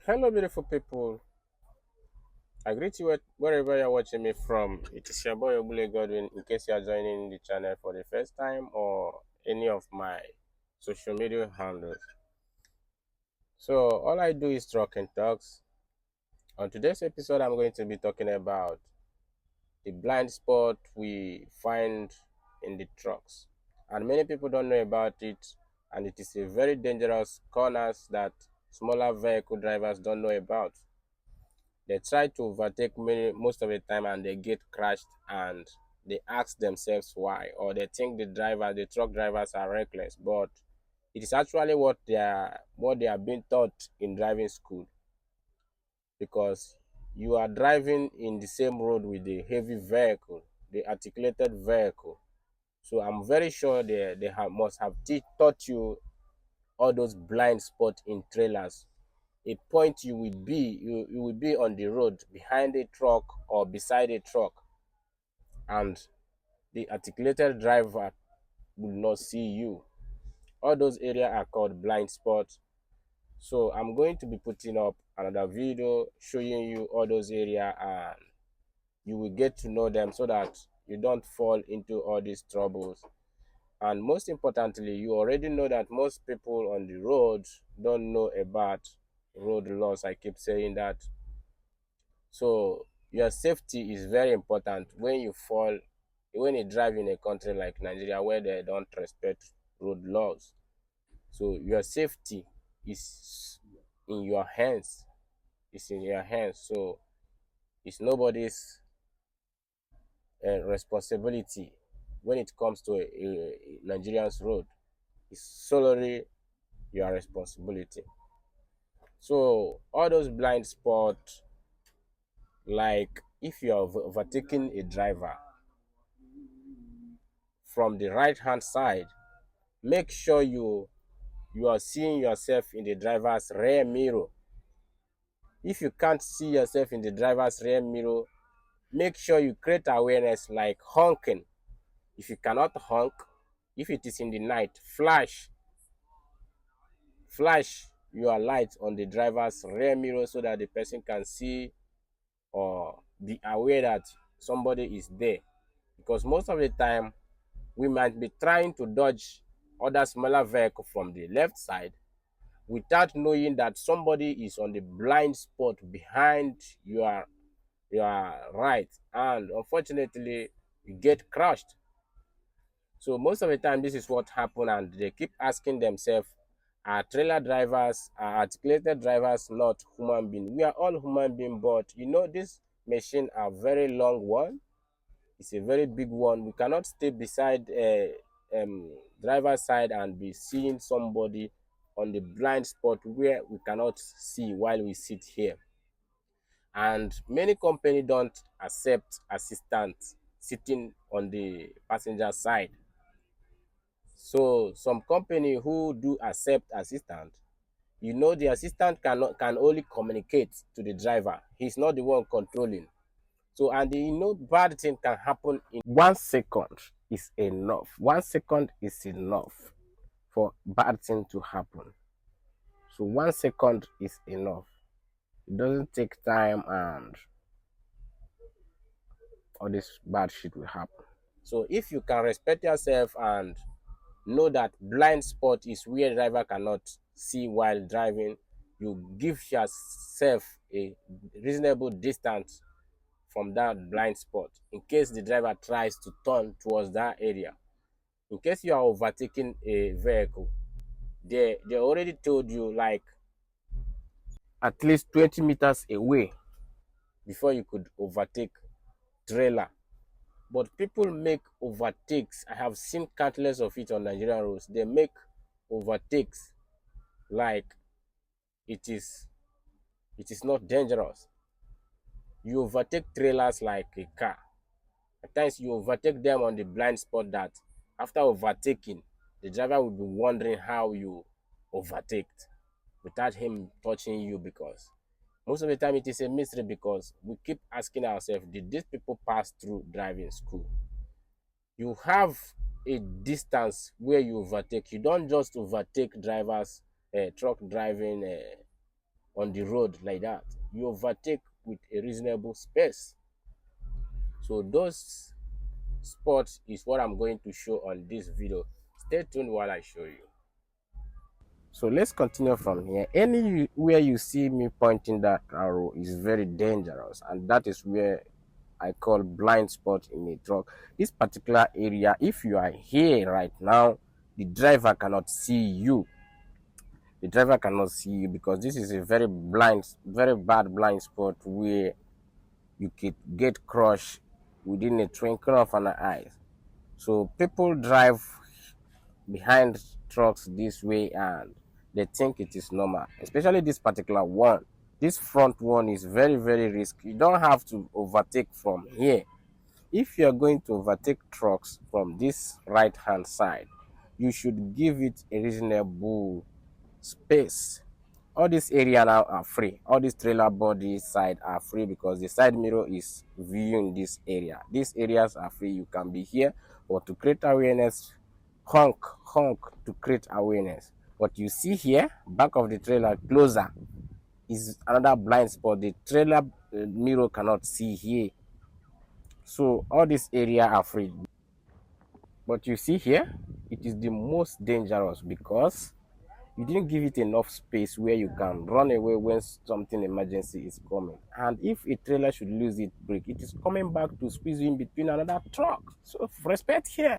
Hello, beautiful people. I greet you wherever you're watching me from. It is your boy Obule Godwin. In case you are joining the channel for the first time or any of my social media handles. So, all I do is talk and talks. On today's episode, I'm going to be talking about the blind spot we find in the trucks. And many people don't know about it, and it is a very dangerous corners that smaller vehicle drivers don't know about. They try to overtake most of the time and they get crashed and they ask themselves why, or they think the truck drivers are reckless, but it is actually what they are being taught in driving school, because you are driving in the same road with the heavy vehicle, the articulated vehicle. So I'm very sure they must have taught you all those blind spots in trailers. A point you will be on the road behind a truck or beside a truck, and the articulated driver will not see you. All those areas are called blind spots. So I'm going to be putting up another video showing you all those areas, and you will get to know them so that you don't fall into all these troubles. And most importantly, you already know that most people on the road don't know about road laws. I keep saying that. So your safety is very important when you fall, when you drive in a country like Nigeria where they don't respect road laws. So your safety is in your hands. It's in your hands. So it's nobody's responsibility when it comes to a Nigerian's road. It's solely your responsibility. So all those blind spots, like if you are overtaking a driver from the right hand side, make sure you are seeing yourself in the driver's rear mirror. If you can't see yourself in the driver's rear mirror, make sure you create awareness like honking. If you cannot honk, if it is in the night, flash your light on the driver's rear mirror so that the person can see or be aware that somebody is there. Because most of the time we might be trying to dodge other smaller vehicle from the left side without knowing that somebody is on the blind spot behind your right, and unfortunately you get crushed. So most of the time this is what happen, and they keep asking themselves, are trailer drivers, are articulated drivers not human being? We are all human being, but this machine are very long one. It's a very big one. We cannot stay beside a driver's side and be seeing somebody on the blind spot where we cannot see while we sit here. And many companies don't accept assistants sitting on the passenger side. So some company who do accept assistant, the assistant can only communicate to the driver. He's not the one controlling. So, and bad thing can happen in 1 second is enough. 1 second is enough for bad thing to happen. So 1 second is enough. It doesn't take time, and all this bad shit will happen. So if you can respect yourself and know that blind spot is where driver cannot see while driving, you give yourself a reasonable distance from that blind spot in case the driver tries to turn towards that area. In case you are overtaking a vehicle, they already told you like at least 20 meters away before you could overtake trailer. But people make overtakes. I have seen countless of it on Nigerian roads. They make overtakes like it is it is not dangerous. You overtake trailers like a car. At times you overtake them on the blind spot that after overtaking, the driver will be wondering how you overtaked without him touching you, because most of the time it is a mystery, because we keep asking ourselves, did these people pass through driving school? You have a distance where you overtake. You don't just overtake drivers, truck driving on the road like that. You overtake with a reasonable space. So those spots is what I'm going to show on this video. Stay tuned while I show you. So let's continue from here. Anywhere you see me pointing that arrow is very dangerous, and that is where I call blind spot in a truck. This particular area, if you are here right now, the driver cannot see you. The driver cannot see you because this is a very bad blind spot where you could get crushed within a twinkle of an eye. So people drive behind trucks this way and they think it is normal, especially this particular one. This front one is very risky. You don't have to overtake from here. If you are going to overtake trucks from this right hand side, you should give it a reasonable space. All this area now are free. All these trailer body side are free because the side mirror is viewing this area. These areas are free. You can be here, or to create awareness, honk to create awareness. What you see here, back of the trailer closer, is another blind spot. The trailer mirror cannot see here. So all this area are free. But you see here, it is the most dangerous because you didn't give it enough space where you can run away when something emergency is coming. And if a trailer should lose its brake, it is coming back to squeeze you in between another truck. So respect here.